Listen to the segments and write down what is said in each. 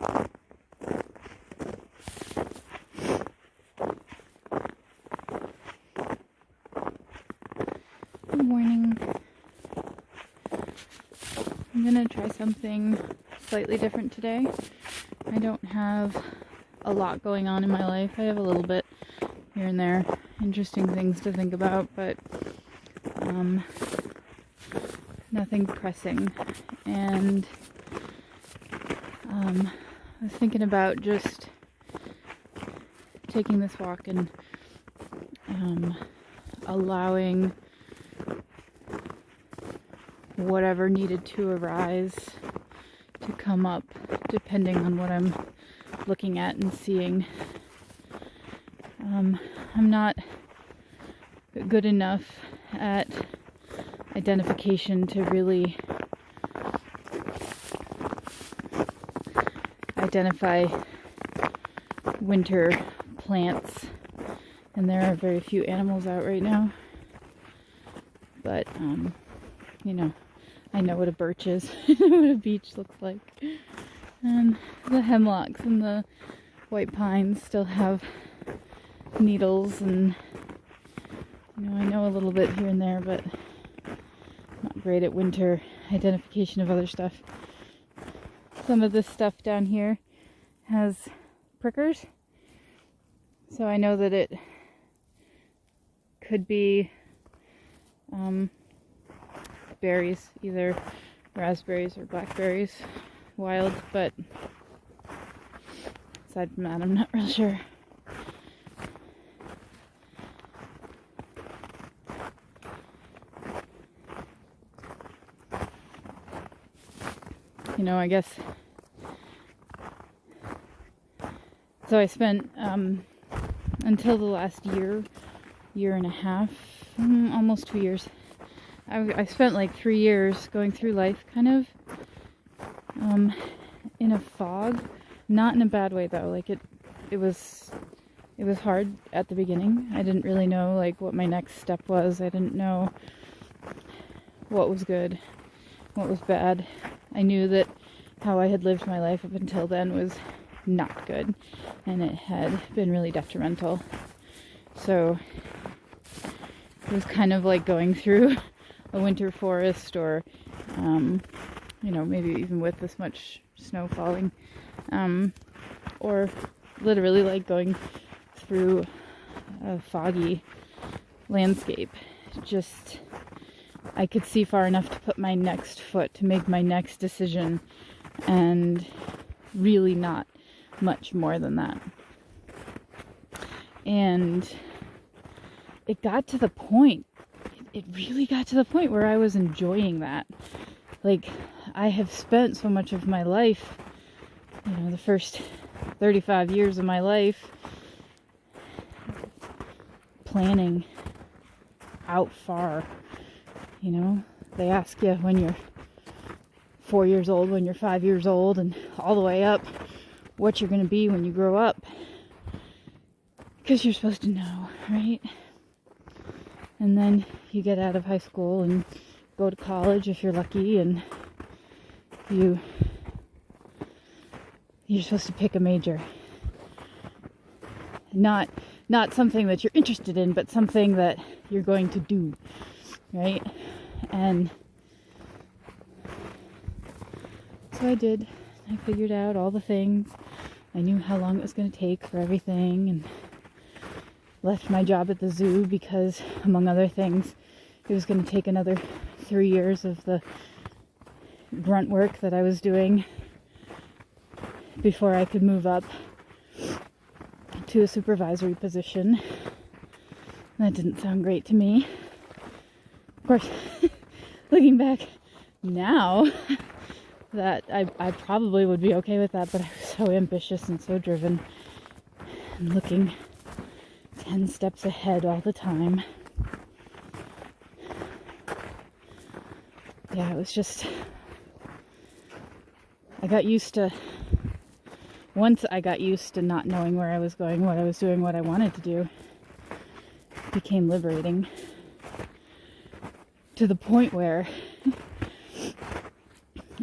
Good morning. I'm gonna try something slightly different today. I don't have a lot going on in my life. I have a little bit here and there, interesting things to think about, but nothing pressing. And I was thinking about just taking this walk and allowing whatever needed to arise to come up, depending on what I'm looking at and seeing. I'm not good enough at identification to really identify winter plants, and there are very few animals out right now, but you know, I know what a birch is. I know what a beech looks like, and the hemlocks and the white pines still have needles, and you know, I know a little bit here and there, but not great at winter identification of other stuff. Some of this stuff down here has prickers, so I know that it could be berries, either raspberries or blackberries, wild, but aside from that, I'm not real sure. You know, I guess, so I spent, until the last year and a half, almost 2 years, I spent like 3 years going through life kind of, in a fog, not in a bad way though, like it was hard at the beginning. I didn't really know like what my next step was. I didn't know what was good, what was bad. I knew that how I had lived my life up until then was not good, and it had been really detrimental. So it was kind of like going through a winter forest, or you know, maybe even with this much snow falling, or literally like going through a foggy landscape. Just, I could see far enough to put my next foot, to make my next decision, and really not much more than that. And it got to the point, it really got to the point where I was enjoying that. Like, I have spent so much of my life, you know, the first 35 years of my life, planning out far. You know, they ask you when you're 4 years old, when you're 5 years old, and all the way up, what you're going to be when you grow up. Because you're supposed to know, right? And then you get out of high school and go to college if you're lucky, and you're supposed to pick a major. Not something that you're interested in, but something that you're going to do, right? And so I did. I figured out all the things. I knew how long it was going to take for everything, and left my job at the zoo because, among other things, it was going to take another 3 years of the grunt work that I was doing before I could move up to a supervisory position. That didn't sound great to me. Of course, looking back now, that I probably would be okay with that, but I was so ambitious and so driven and looking 10 steps ahead all the time. Yeah, it was just, once I got used to not knowing where I was going, what I was doing, what I wanted to do, it became liberating. To the point where,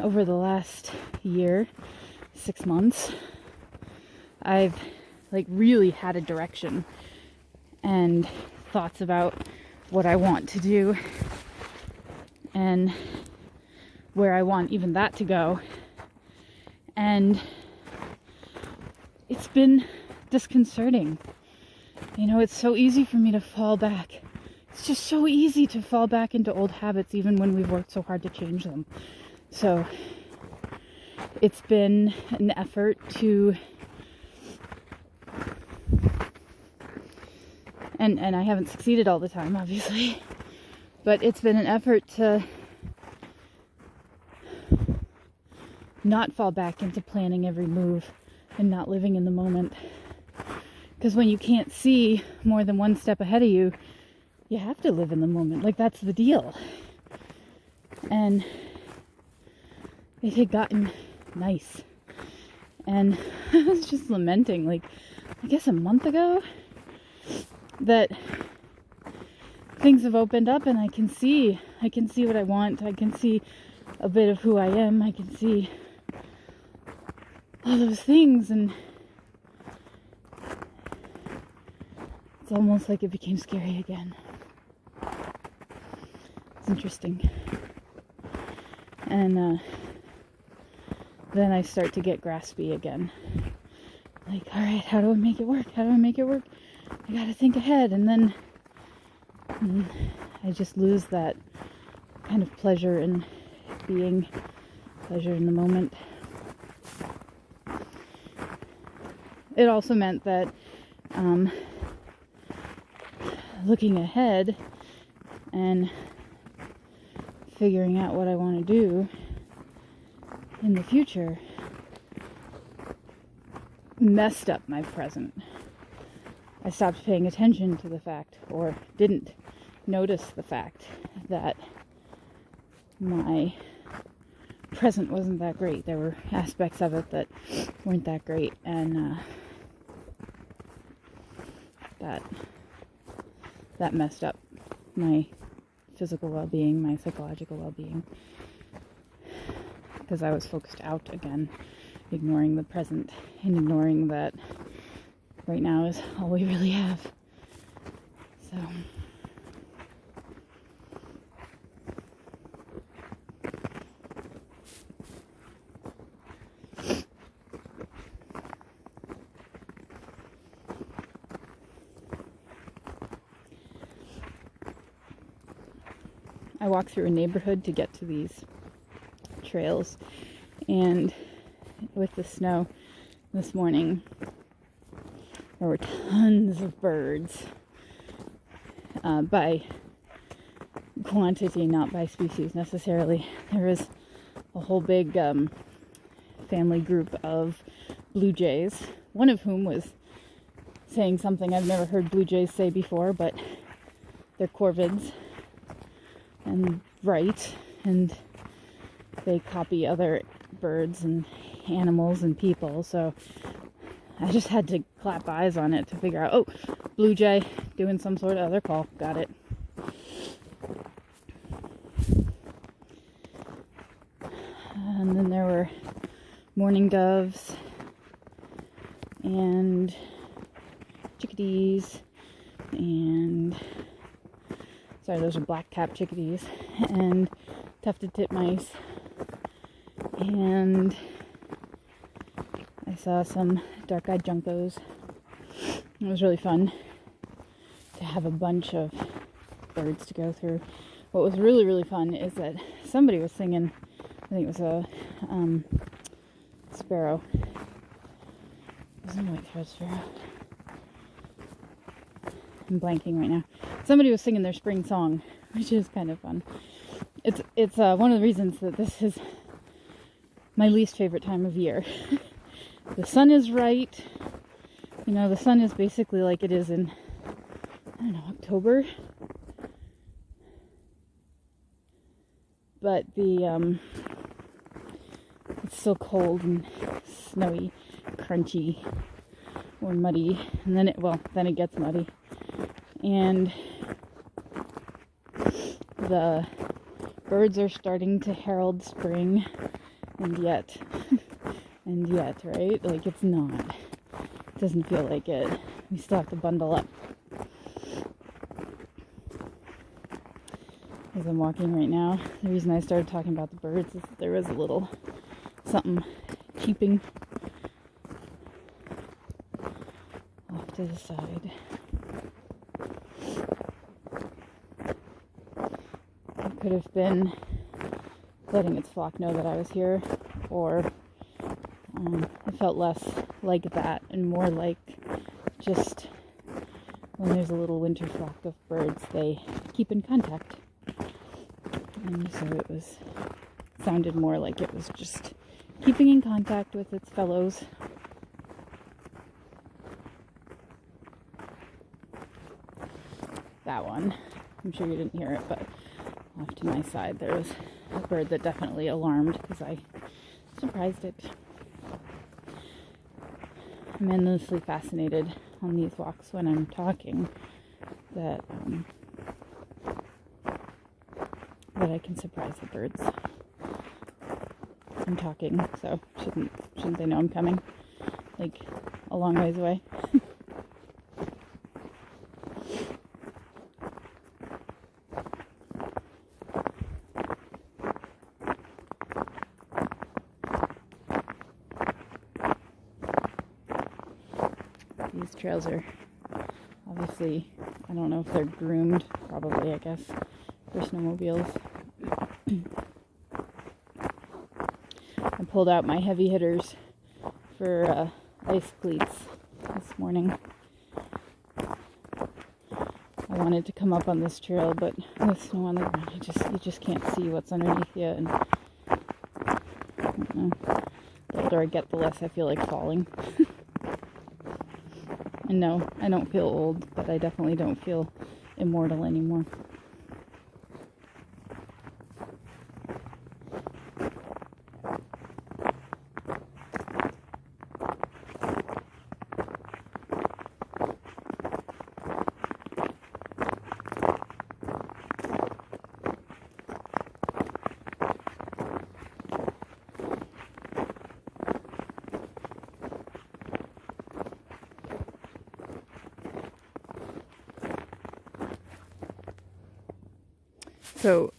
over the last year, 6 months, I've like really had a direction and thoughts about what I want to do and where I want even that to go. And it's been disconcerting. You know, it's so easy for me to fall back. It's just so easy to fall back into old habits even when we've worked so hard to change them. So it's been an effort to, and I haven't succeeded all the time, obviously, but it's been an effort to not fall back into planning every move and not living in the moment. Because when you can't see more than one step ahead of you, you have to live in the moment. Like, that's the deal. And it had gotten nice. And I was just lamenting, like, I guess a month ago, that things have opened up and I can see what I want. I can see a bit of who I am. I can see all those things, and it's almost like it became scary again. It's interesting. And then I start to get graspy again. Like, all right, how do I make it work? How do I make it work? I gotta think ahead. And then I just lose that kind of pleasure in being, pleasure in the moment. It also meant that looking ahead and figuring out what I want to do in the future messed up my present. I stopped paying attention to the fact, or didn't notice the fact, that my present wasn't that great. There were aspects of it that weren't that great, and that messed up my physical well-being, my psychological well-being, because I was focused out again, ignoring the present and ignoring that right now is all we really have. So I walk through a neighborhood to get to these trails, and with the snow this morning, there were tons of birds, by quantity, not by species necessarily. There was a whole big family group of blue jays, one of whom was saying something I've never heard blue jays say before, but they're corvids and right, and they copy other birds and animals and people, so I just had to clap eyes on it to figure out, oh, blue jay doing some sort of other call. Got it. And then there were mourning doves and chickadees, and sorry, those are black-capped chickadees, and tufted titmice, and I saw some dark-eyed juncos. It was really fun to have a bunch of birds to go through. What was really, really fun is that somebody was singing, I think it was a sparrow. It wasn't a white-throated sparrow. I'm blanking right now. Somebody was singing their spring song, which is kind of fun. It's one of the reasons that this is my least favorite time of year. The sun is right. You know, the sun is basically like it is in, I don't know, October. But it's still cold and snowy, crunchy, or muddy, and then it gets muddy. And the birds are starting to herald spring, and yet And yet, right? Like, it's not. It doesn't feel like it. We still have to bundle up. As I'm walking right now, the reason I started talking about the birds is that there was a little something cheeping off to the side. It could have been letting its flock know that I was here, or it felt less like that and more like just when there's a little winter flock of birds, they keep in contact. And so it sounded more like it was just keeping in contact with its fellows. That one, I'm sure you didn't hear it, but off to my side there was a bird that definitely alarmed because I surprised it. I'm endlessly fascinated on these walks when I'm talking that I can surprise the birds. I'm talking, so shouldn't they know I'm coming? Like a long ways away. These trails are obviously, I don't know if they're groomed, probably, I guess, for snowmobiles. I pulled out my heavy hitters for ice cleats this morning. I wanted to come up on this trail, but with snow on the ground, you just can't see what's underneath you, and I don't know. The older I get, the less I feel like falling. And no, I don't feel old, but I definitely don't feel immortal anymore. So,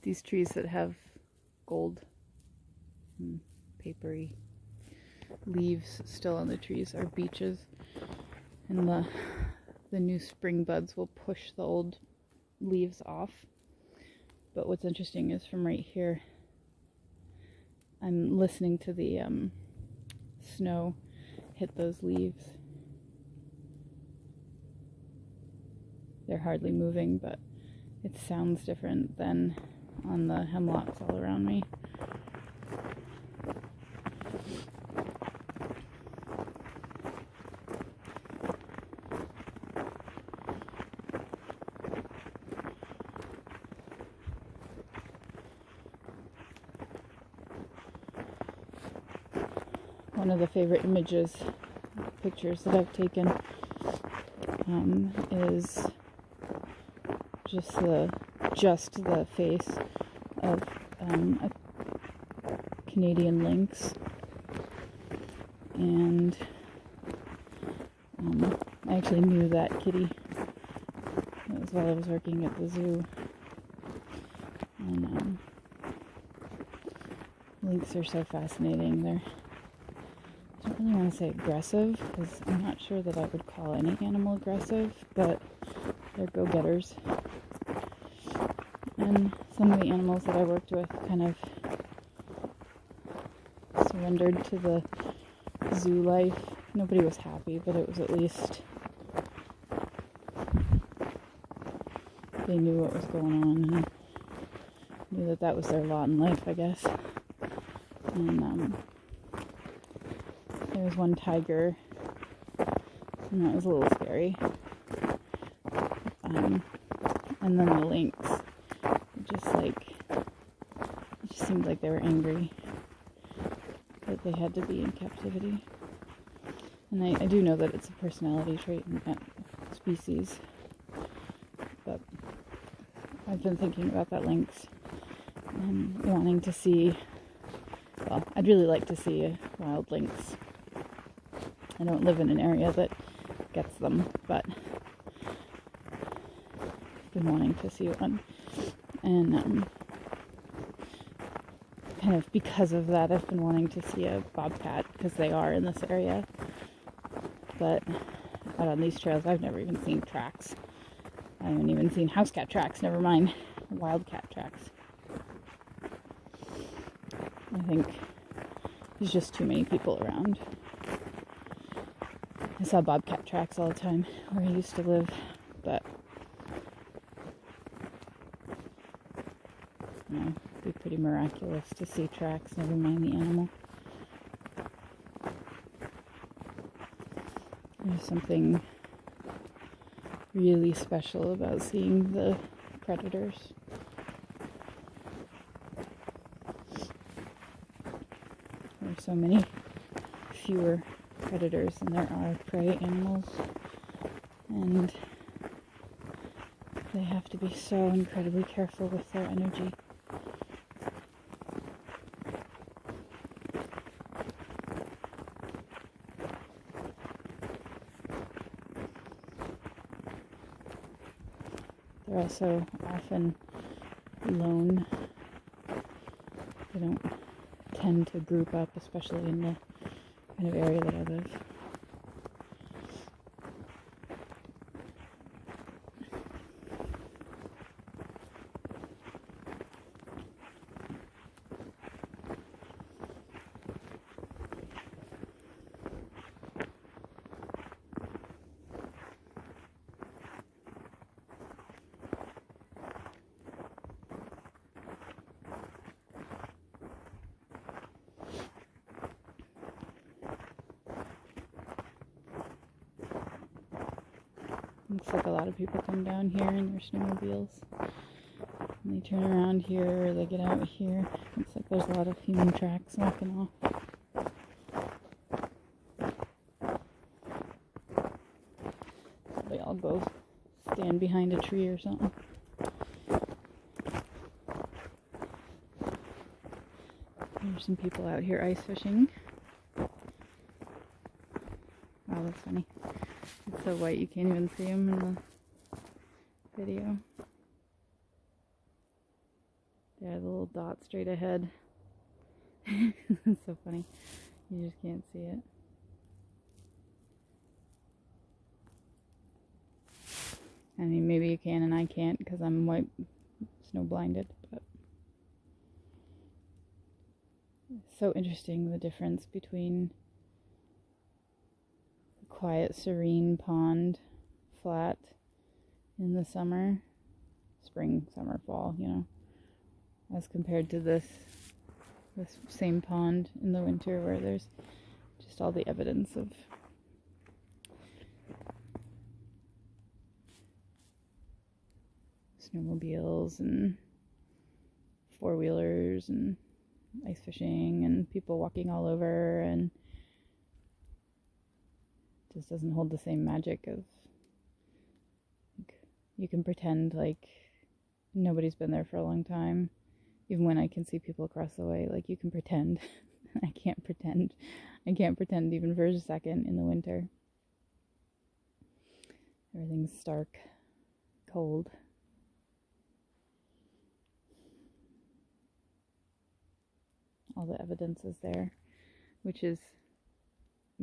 these trees that have gold and papery leaves still on the trees are beeches, and the new spring buds will push the old leaves off. But what's interesting is from right here, I'm listening to the snow hit those leaves. They're hardly moving, but it sounds different than on the hemlocks all around me. One of the favorite pictures that I've taken is just the face of a Canadian lynx, and I actually knew that kitty. That was while I was working at the zoo, and lynx are so fascinating. I don't really want to say aggressive, because I'm not sure that I would call any animal aggressive, but they're go-getters. And some of the animals that I worked with kind of surrendered to the zoo life. Nobody was happy, but it was at least they knew what was going on and knew that was their lot in life, I guess. And there was one tiger, and that was a little scary. And then the lynx, it just seemed like they were angry that they had to be in captivity. And I do know that it's a personality trait in that species, but I've been thinking about that lynx and wanting to see Well, I'd really like to see a wild lynx. I don't live in an area that gets them, but I've been wanting to see one. And kind of because of that, I've been wanting to see a bobcat, because they are in this area. But out on these trails, I've never even seen tracks. I haven't even seen house cat tracks, never mind wildcat tracks. I think there's just too many people around. I saw bobcat tracks all the time where I used to live, but you know, it'd be pretty miraculous to see tracks, never mind the animal. There's something really special about seeing the predators. There are so many fewer predators than there are prey animals, and they have to be so incredibly careful with their energy. They're also often lone. They don't tend to group up, especially in the kind of area that I live. Looks like a lot of people come down here in their snowmobiles. And they turn around here, or they get out here. Looks like there's a lot of human tracks walking off. They all go stand behind a tree or something. There's some people out here ice fishing. Wow, that's funny. It's so white you can't even see them in the video. There, the little dot straight ahead. It's so funny. You just can't see it. I mean, maybe you can and I can't because I'm white snow blinded, but it's so interesting the difference between quiet, serene pond, flat in the summer, spring, summer, fall, you know, as compared to this same pond in the winter where there's just all the evidence of snowmobiles and four-wheelers and ice fishing and people walking all over, and just doesn't hold the same magic of, like, you can pretend like nobody's been there for a long time, even when I can see people across the way. Like, you can pretend. I can't pretend even for a second in the winter. Everything's stark, cold. All the evidence is there, which is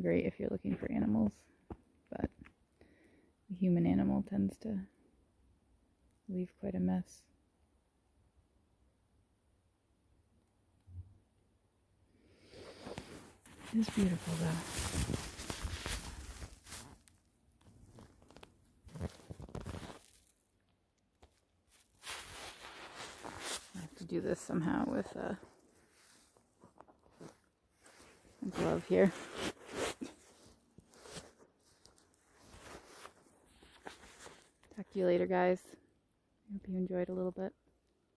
great if you're looking for animals, but the human animal tends to leave quite a mess. It is beautiful though. I have to do this somehow with a glove here. Talk to you later, guys. I hope you enjoyed a little bit.